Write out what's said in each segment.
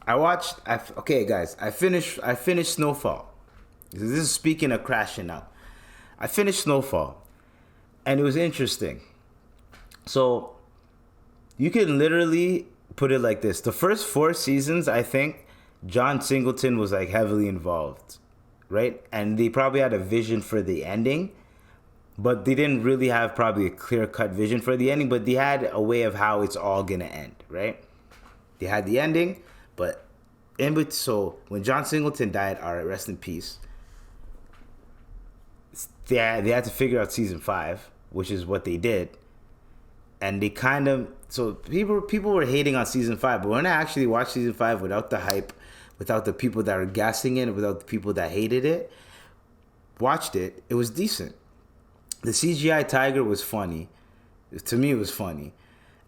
Okay, guys. I finished Snowfall. This is speaking of crashing out. I finished Snowfall, and it was interesting. So you can literally put it like this: the first 4 seasons, I think, John Singleton was like heavily involved, right? And they probably had a vision for the ending, but they didn't really have probably a clear cut vision for the ending. But they had a way of how it's all gonna end, right? They had the ending, but so when John Singleton died, all right, rest in peace. They had to figure out season 5, which is what they did, and they kind of so people were hating on season 5, but when I actually watched season 5 without the hype, without the people that were gassing it, without the people that hated it, watched it, it was decent. The CGI tiger was funny. To me, it was funny,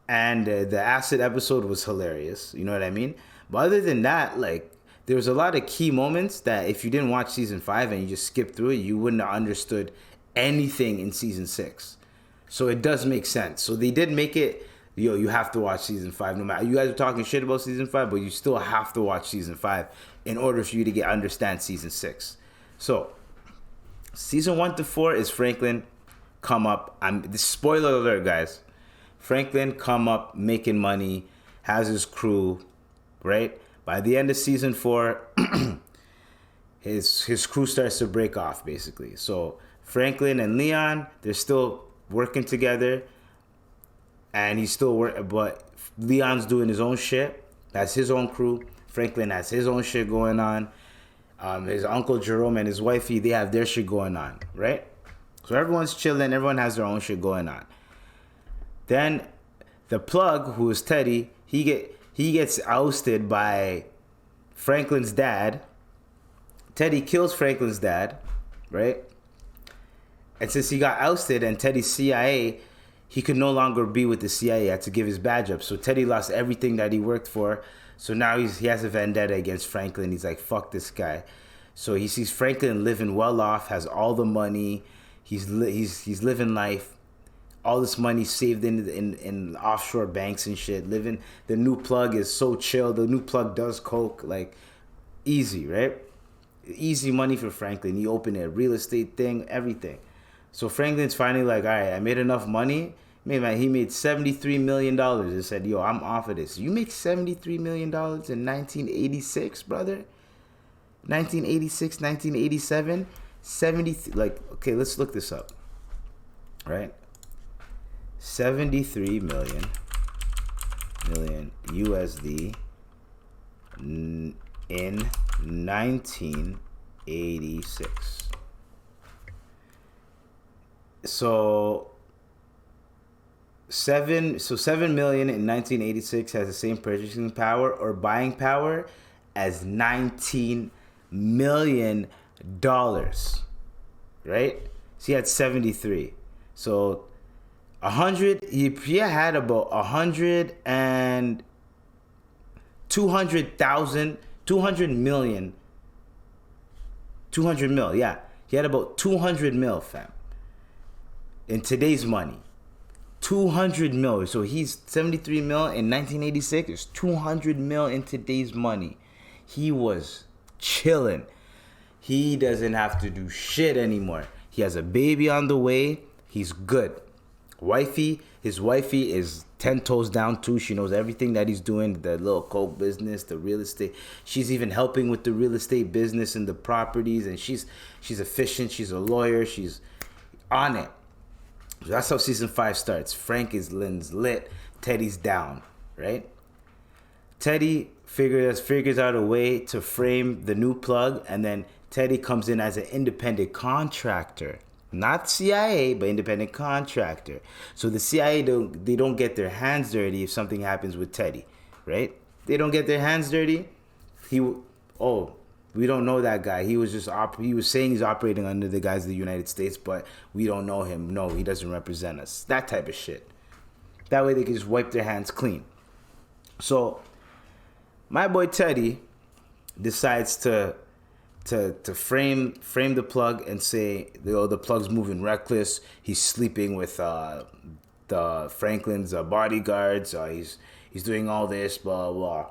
and the acid episode was hilarious. You know what I mean? But other than that, like, there was a lot of key moments that if you didn't watch season 5 and you just skipped through it, you wouldn't have understood anything in season 6. So it does make sense. So they did make it, you have to watch season 5. No matter, you guys are talking shit about season 5, but you still have to watch season 5 in order for you to understand season 6. So season 1 to 4 is Franklin come up. Spoiler alert, guys. Franklin come up making money, has his crew, right? By the end of season 4, his crew starts to break off, basically. So Franklin and Leon, they're still working together, and he's still working, but Leon's doing his own shit. That's his own crew. Franklin has his own shit going on. His uncle Jerome and his wifey, they have their shit going on, right? So everyone's chilling. Everyone has their own shit going on. Then the plug, who is Teddy, he gets ousted by Franklin's dad. Teddy kills Franklin's dad, right? And since he got ousted and Teddy's CIA, he could no longer be with the CIA. He had to give his badge up. So Teddy lost everything that he worked for. So now he has a vendetta against Franklin. He's like, fuck this guy. So he sees Franklin living well off, has all the money. He's living life. All this money saved in offshore banks and shit. Living, the new plug is so chill. The new plug does coke, like, easy, right? Easy money for Franklin. He opened a real estate thing, everything. So Franklin's finally like, all right, I made enough money. He made $73 million and said, yo, I'm off of this. You make $73 million in 1986, brother? 1986, 1987? 70, like, okay, let's look this up, right? 73 million USD in 1986. So 7 million in 1986 has the same purchasing power or buying power as $19 million, right? So he had 73. So 100, he had about 100 and 200,000, 200 million, 200 mil, yeah. He had about 200 mil, fam. In today's money. 200 mil. So he's 73 mil in 1986. It's 200 mil in today's money. He was chilling. He doesn't have to do shit anymore. He has a baby on the way. He's good. His wifey is 10 toes down too. She knows everything that he's doing, the little coke business, the real estate. She's even helping with the real estate business and the properties, and she's efficient. She's a lawyer. She's on it. So that's how season 5 starts. Frank is lit. Teddy's down, right? Teddy figures out a way to frame the new plug, and then Teddy comes in as an independent contractor. Not CIA, but independent contractor. So the CIA don't get their hands dirty if something happens with Teddy, right? They don't get their hands dirty. We don't know that guy. He was he was saying he's operating under the guise of the United States, but we don't know him. No, he doesn't represent us. That type of shit. That way they can just wipe their hands clean. So my boy Teddy decides to frame the plug and say, the plug's moving reckless. He's sleeping with the Franklin's bodyguards. He's doing all this, blah blah.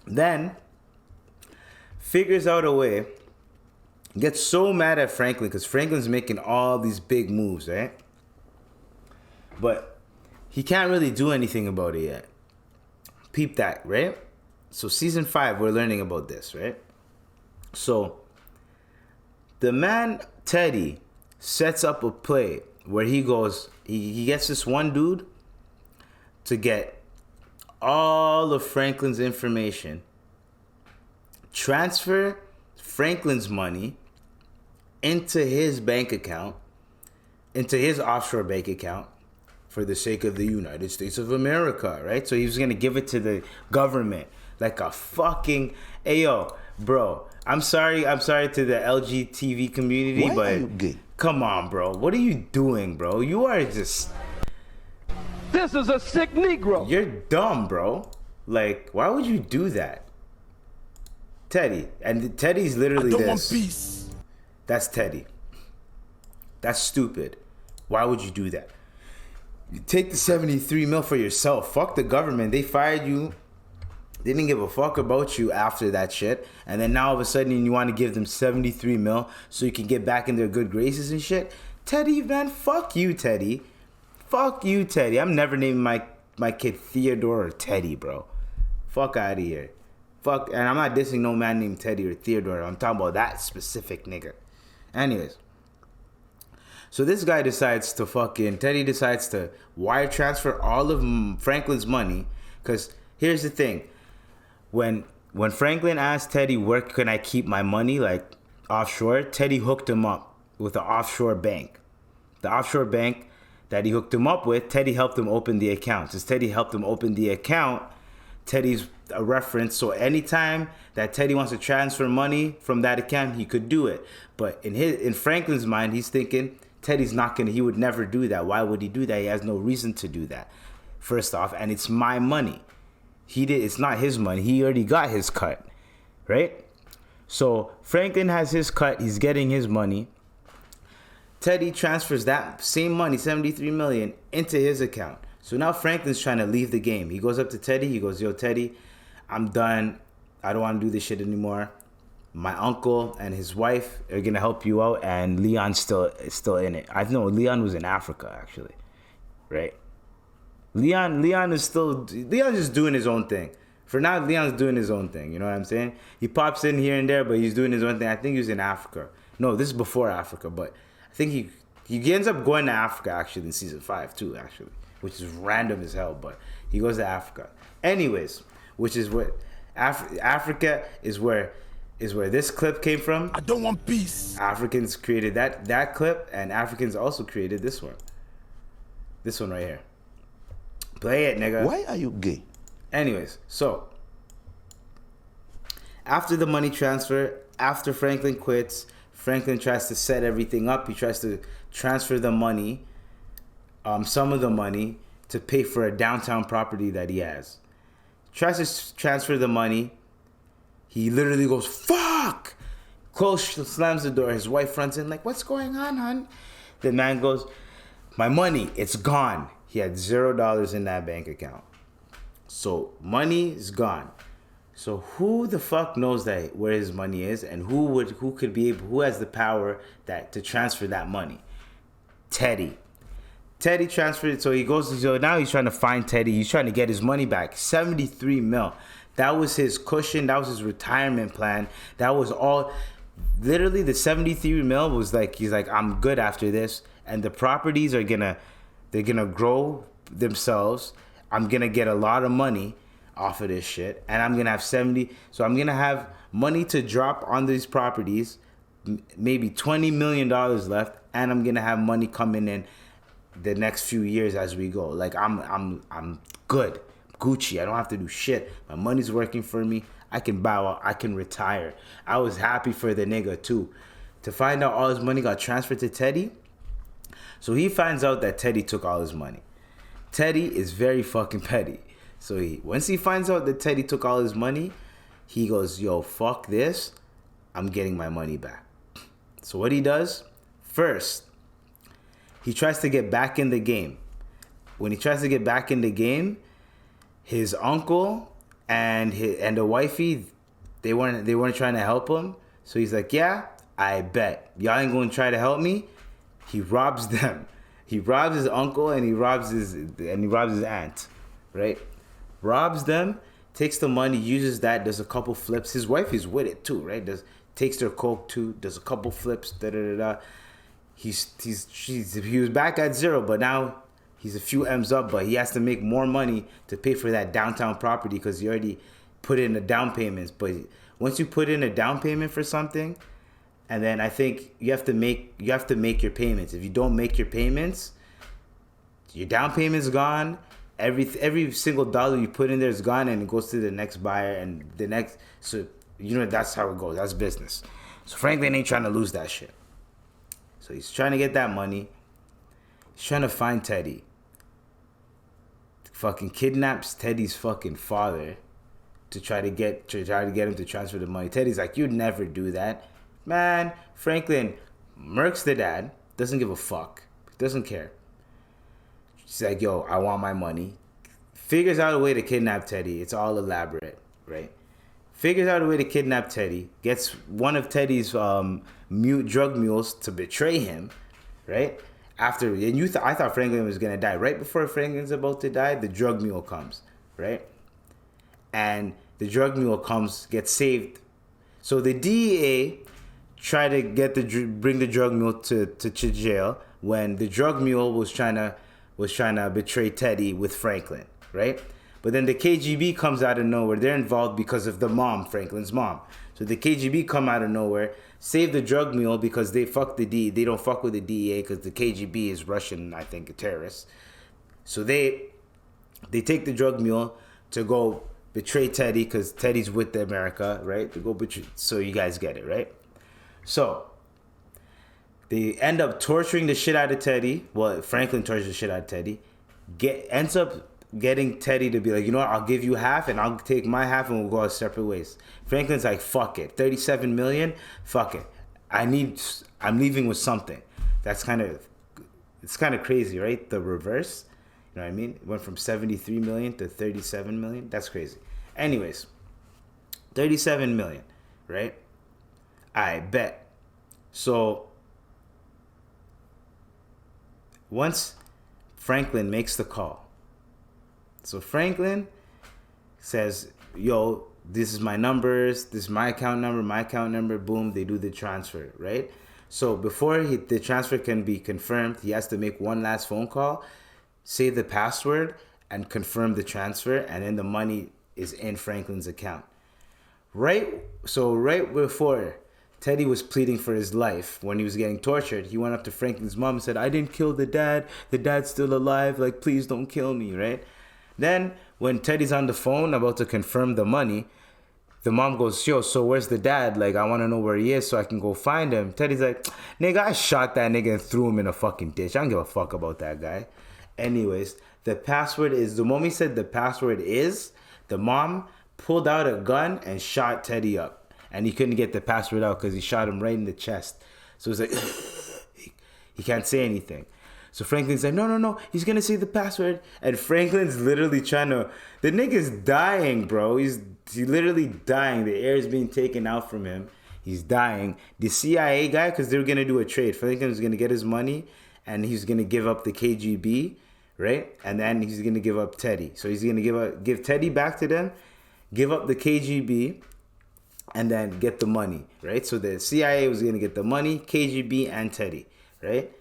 Then figures out a way, gets so mad at Franklin because Franklin's making all these big moves, right? But he can't really do anything about it yet. Peep that, right? So season 5, we're learning about this, right? So the man Teddy sets up a play where he goes, he gets this one dude to get all of Franklin's information, transfer Franklin's money into his bank account, into his offshore bank account, for the sake of the United States of America, right? So he was gonna give it to the government like a fucking, ayo, bro. I'm sorry to the LGTV community, Why but are you gay? Come on, bro. What are you doing, bro? You are just... This is a sick Negro. You're dumb, bro. Like, why would you do that? Teddy. And Teddy's literally I don't this. want peace. That's Teddy. That's stupid. Why would you do that? You take the 73 mil for yourself. Fuck the government. They fired you. They didn't give a fuck about you after that shit. And then now all of a sudden you want to give them 73 mil so you can get back in their good graces and shit. Teddy, man, fuck you, Teddy. Fuck you, Teddy. I'm never naming my kid Theodore or Teddy, bro. Fuck out of here. Fuck. And I'm not dissing no man named Teddy or Theodore. I'm talking about that specific nigga. Anyways. So this guy Teddy decides to wire transfer all of Franklin's money. Because here's the thing. When Franklin asked Teddy, where can I keep my money, like offshore, Teddy hooked him up with an offshore bank. The offshore bank that he hooked him up with, Teddy helped him open the account. Since Teddy helped him open the account, Teddy's a reference. So anytime that Teddy wants to transfer money from that account, he could do it. But in Franklin's mind, he's thinking Teddy's not gonna, he would never do that. Why would he do that? He has no reason to do that. First off, and it's my money. It's not his money. He already got his cut, right? So Franklin has his cut. He's getting his money. Teddy transfers that same money, 73 million, into his account. So now Franklin's trying to leave the game. He goes up to Teddy. He goes, yo, Teddy, I'm done. I don't want to do this shit anymore. My uncle and his wife are going to help you out. And Leon's still in it. I know Leon was in Africa, actually, right? Leon's just doing his own thing. For now, Leon's doing his own thing. You know what I'm saying? He pops in here and there, but he's doing his own thing. I think he was in Africa. No, this is before Africa, but I think he ends up going to Africa, actually, in season 5, too, actually. Which is random as hell, but he goes to Africa. Anyways, which is what... Africa is where this clip came from. I don't want peace. Africans created that clip, and Africans also created this one. This one right here. Play it, nigga. Why are you gay? Anyways, so after the money transfer, after Franklin quits, Franklin tries to set everything up. He tries to transfer the money, some of the money, to pay for a downtown property that he has. Tries to transfer the money. He literally goes, fuck! Slams the door. His wife runs in like, what's going on, hon? The man goes, my money, it's gone. He had $0 in that bank account. So money is gone. So who the fuck knows that where his money is, and who has the power to transfer that money? Teddy. Teddy transferred it, so he goes to now he's trying to find Teddy. He's trying to get his money back. 73 mil. That was his cushion. That was his retirement plan. That was all. Literally, the 73 mil was like, he's like, I'm good after this. And the properties they're gonna grow themselves. I'm gonna get a lot of money off of this shit, and I'm gonna have 70. So I'm gonna have money to drop on these properties, maybe $20 million left, and I'm gonna have money coming in the next few years as we go. Like I'm good, Gucci. I don't have to do shit. My money's working for me. I can bow out. I can retire. I was happy for the nigga too, to find out all his money got transferred to Teddy. So he finds out that Teddy took all his money. Teddy is very fucking petty. So once he finds out that Teddy took all his money, he goes, yo, fuck this. I'm getting my money back. So what he does, first, he tries to get back in the game. When he tries to get back in the game, his uncle and the wifey, they weren't trying to help him. So he's like, yeah, I bet y'all ain't gonna try to help me. He robs them. He robs his uncle and he robs his aunt, right? Robs them, takes the money, uses that, does a couple flips. His wife is with it too, right? Takes their coke too, does a couple flips, da da da da. He was back at zero, but now he's a few M's up, but he has to make more money to pay for that downtown property because he already put in the down payments. But once you put in a down payment for something, and then I think you have to make your payments. If you don't make your payments, your down payment's gone. Every single dollar you put in there is gone, and it goes to the next buyer and the next. So that's how it goes. That's business. So Franklin ain't trying to lose that shit. So he's trying to get that money. He's trying to find Teddy. Fucking kidnaps Teddy's fucking father to try to get him to transfer the money. Teddy's like, you'd never do that. Man, Franklin murks the dad, doesn't give a fuck, doesn't care. She's like, yo, I want my money. Figures out a way to kidnap Teddy. It's all elaborate, right? Figures out a way to kidnap Teddy. Gets one of Teddy's drug mules to betray him, right? I thought Franklin was gonna die. Right before Franklin's about to die, the drug mule comes, right? And the drug mule gets saved. So the DEA try to bring the drug mule to jail when the drug mule was trying to betray Teddy with Franklin, right? But then the KGB comes out of nowhere. They're involved because of the mom, Franklin's mom. So the KGB come out of nowhere, save the drug mule because they fuck the DEA. They don't fuck with the DEA because the KGB is Russian, I think, a terrorist. So they take the drug mule to go betray Teddy because Teddy's with America, right? To go betray. So you guys get it, right? So they end up torturing the shit out of Teddy. Well, Franklin tortures the shit out of Teddy. Ends up getting Teddy to be like, you know what, I'll give you half and I'll take my half and we'll go our separate ways. Franklin's like, fuck it. 37 million? Fuck it. I'm leaving with something. It's kind of crazy, right? The reverse. You know what I mean? It went from 73 million to 37 million. That's crazy. Anyways, 37 million, right? I bet. So once Franklin makes the call, so Franklin says, yo, this is my numbers, this is my account number, boom, they do the transfer, right? So before the transfer can be confirmed, he has to make one last phone call, say the password, and confirm the transfer, and then the money is in Franklin's account. Right before Teddy was pleading for his life when he was getting tortured, he went up to Franklin's mom and said, I didn't kill the dad. The dad's still alive. Like, please don't kill me, right? Then when Teddy's on the phone about to confirm the money, the mom goes, yo, so where's the dad? Like, I want to know where he is so I can go find him. Teddy's like, nigga, I shot that nigga and threw him in a fucking ditch. I don't give a fuck about that guy. Anyways, the moment he said the password is, the mom pulled out a gun and shot Teddy up. And he couldn't get the password out because he shot him right in the chest. So it's like, he can't say anything. So Franklin's like, no, he's going to say the password. And Franklin's literally the nigga's dying, bro. He's literally dying. The air is being taken out from him. He's dying. The CIA guy, because they were going to do a trade. Franklin was going to get his money and he's going to give up the KGB, right? And then he's going to give up Teddy. So he's going to give Teddy back to them, give up the KGB, and then get the money, right? So the CIA was going to get the money, KGB, and Teddy, right?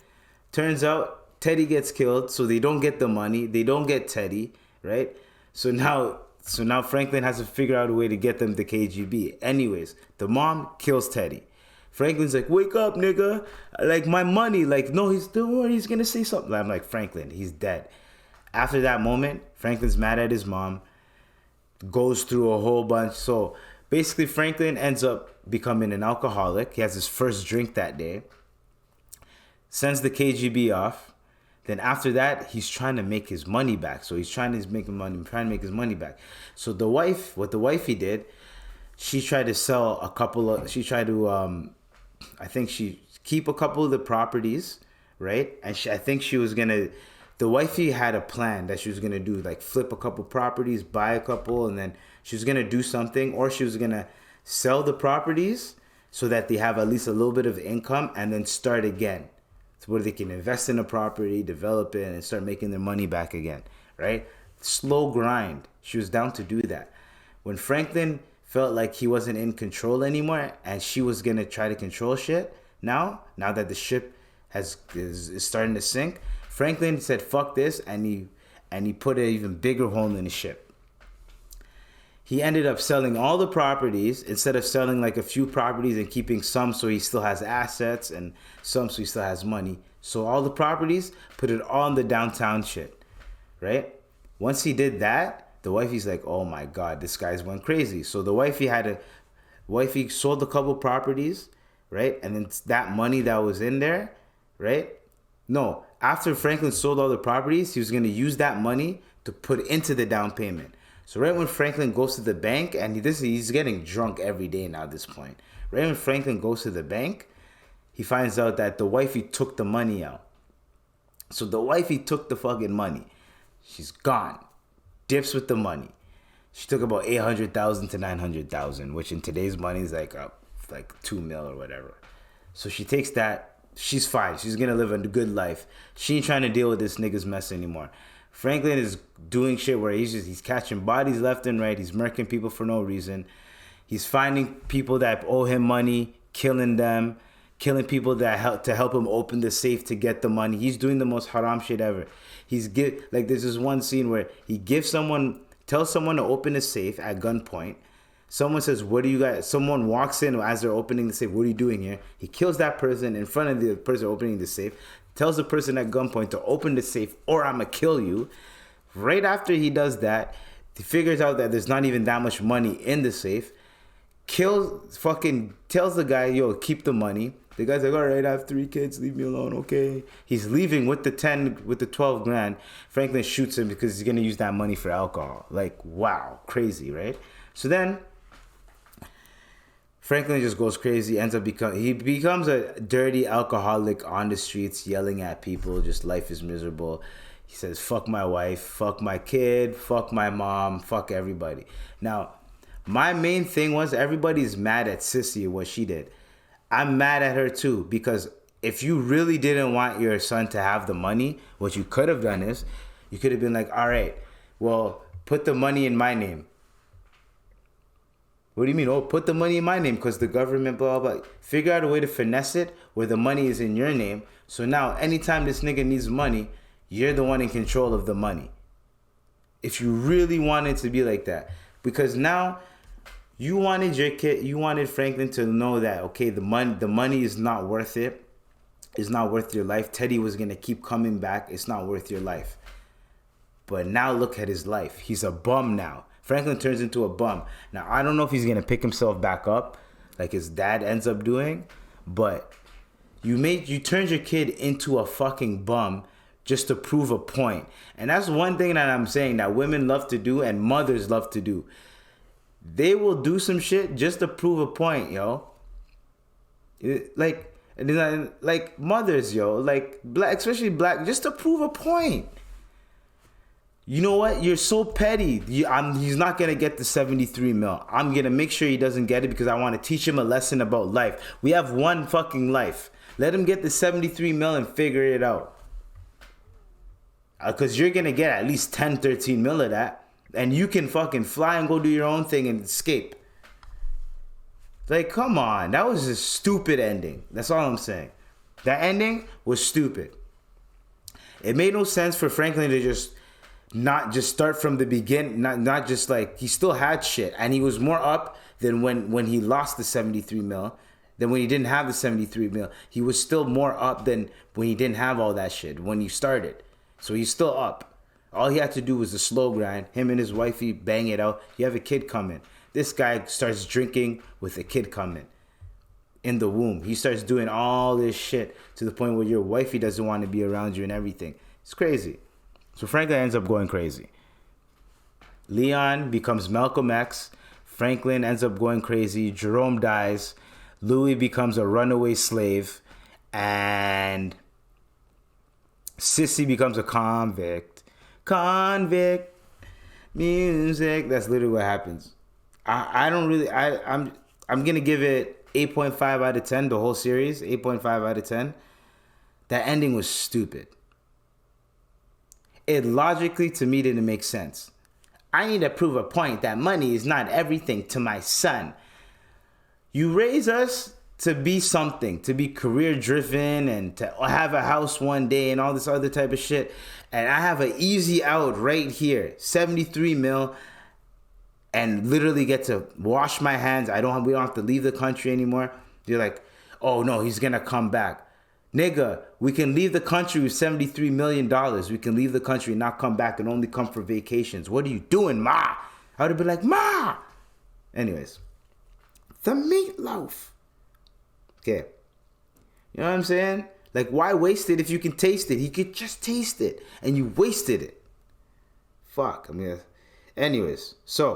Turns out Teddy gets killed, so they don't get the money. They don't get Teddy, right? So now Franklin has to figure out a way to get them the KGB. Anyways, the mom kills Teddy. Franklin's like, wake up, nigga. Like, my money. Like, no, don't worry, he's going to say something. I'm like, Franklin, he's dead. After that moment, Franklin's mad at his mom, goes through a whole bunch. So basically, Franklin ends up becoming an alcoholic. He has his first drink that day. Sends the KGB off. Then after that, he's trying to make his money back. So he's trying to make his money back. So what the wifey did, she tried to sell I think she keep a couple of the properties, right? And I think she was going to the wifey had a plan that she was gonna do, like flip a couple properties, buy a couple, and then she was gonna do something, or she was gonna sell the properties so that they have at least a little bit of income, and then start again. So where they can invest in a property, develop it, and start making their money back again, right? Slow grind. She was down to do that. When Franklin felt like he wasn't in control anymore, and she was gonna try to control shit, now that the ship is starting to sink, Franklin said fuck this, and he put an even bigger hole in the ship. He ended up selling all the properties instead of selling like a few properties and keeping some so he still has assets and some so he still has money. So all the properties, put it all in the downtown shit, right? Once he did that, the wifey's like, oh my God, this guy's went crazy. So the wifey sold a couple properties, right? And then that money that was in there, right? No, after Franklin sold all the properties, he was going to use that money to put into the down payment. So right when Franklin goes to the bank, and he's getting drunk every day now at this point. Right when Franklin goes to the bank, he finds out that the wifey took the money out. So the wifey took the fucking money. She's gone. Dips with the money. She took about 800,000 to 900,000, which in today's money is like 2 mil or whatever. So she takes that. She's fine. She's gonna live a good life. She ain't trying to deal with this nigga's mess anymore. Franklin is doing shit where he's catching bodies left and right. He's murking people for no reason. He's finding people that owe him money, killing them, killing people that help him open the safe to get the money. He's doing the most haram shit ever. There's this one scene where he tells someone to open a safe at gunpoint. Someone says, what do you guys... Someone walks in as they're opening the safe. What are you doing here? He kills that person in front of the person opening the safe. Tells the person at gunpoint to open the safe or I'm going to kill you. Right after he does that, he figures out that there's not even that much money in the safe. Tells the guy, yo, keep the money. The guy's like, all right, I have 3 kids. Leave me alone, okay? He's leaving with the 12 grand. Franklin shoots him because he's going to use that money for alcohol. Like, wow, crazy, right? So then Franklin just goes crazy, he becomes a dirty alcoholic on the streets, yelling at people, just life is miserable. He says, fuck my wife, fuck my kid, fuck my mom, fuck everybody. Now, my main thing was everybody's mad at Cissy and what she did. I'm mad at her too, because if you really didn't want your son to have the money, what you could have done is, you could have been like, all right, well, put the money in my name. What do you mean? Oh, put the money in my name because the government, blah, blah, blah. Figure out a way to finesse it where the money is in your name. So now, anytime this nigga needs money, you're the one in control of the money. If you really wanted to be like that. Because now, you wanted Franklin to know that, okay, the money is not worth it. It's not worth your life. Teddy was going to keep coming back. It's not worth your life. But now look at his life. He's a bum now. Franklin turns into a bum. Now, I don't know if he's going to pick himself back up like his dad ends up doing, but you turned your kid into a fucking bum just to prove a point. And that's one thing that I'm saying that women love to do and mothers love to do. They will do some shit just to prove a point, yo. Like mothers, yo. Like, black, especially black, just to prove a point. You know what? You're so petty. He's not going to get the 73 mil. I'm going to make sure he doesn't get it because I want to teach him a lesson about life. We have one fucking life. Let him get the 73 mil and figure it out. Because you're going to get at least 10, 13 mil of that. And you can fucking fly and go do your own thing and escape. Like, come on. That was a stupid ending. That's all I'm saying. That ending was stupid. It made no sense for Franklin to not just start from the beginning, not just like, he still had shit, and he was more up than when he lost the 73 mil, than when he didn't have the 73 mil. He was still more up than when he didn't have all that shit, when he started. So he's still up. All he had to do was the slow grind, him and his wifey bang it out. You have a kid coming. This guy starts drinking with a kid coming in the womb. He starts doing all this shit to the point where your wifey doesn't want to be around you and everything. It's crazy. So Franklin ends up going crazy. Leon becomes Malcolm X. Franklin ends up going crazy. Jerome dies. Louis becomes a runaway slave. And Cissy becomes a convict. Convict music. That's literally what happens. I don't really. I'm gonna give it 8.5 out of 10. The whole series, 8.5 out of 10. That ending was stupid. It logically to me didn't make sense. I need to prove a point that money is not everything to my son. You raise us to be something, to be career driven and to have a house one day and all this other type of shit. And I have an easy out right here, 73 mil, and literally get to wash my hands. We don't have to leave the country anymore. You're like, oh no, he's gonna come back. Nigga, we can leave the country with $73 million. We can leave the country and not come back and only come for vacations. What are you doing, Ma? I would have been like, Ma! Anyways, the meatloaf. Okay. You know what I'm saying? Like, why waste it if you can taste it? He could just taste it. And you wasted it. Fuck. Anyways, so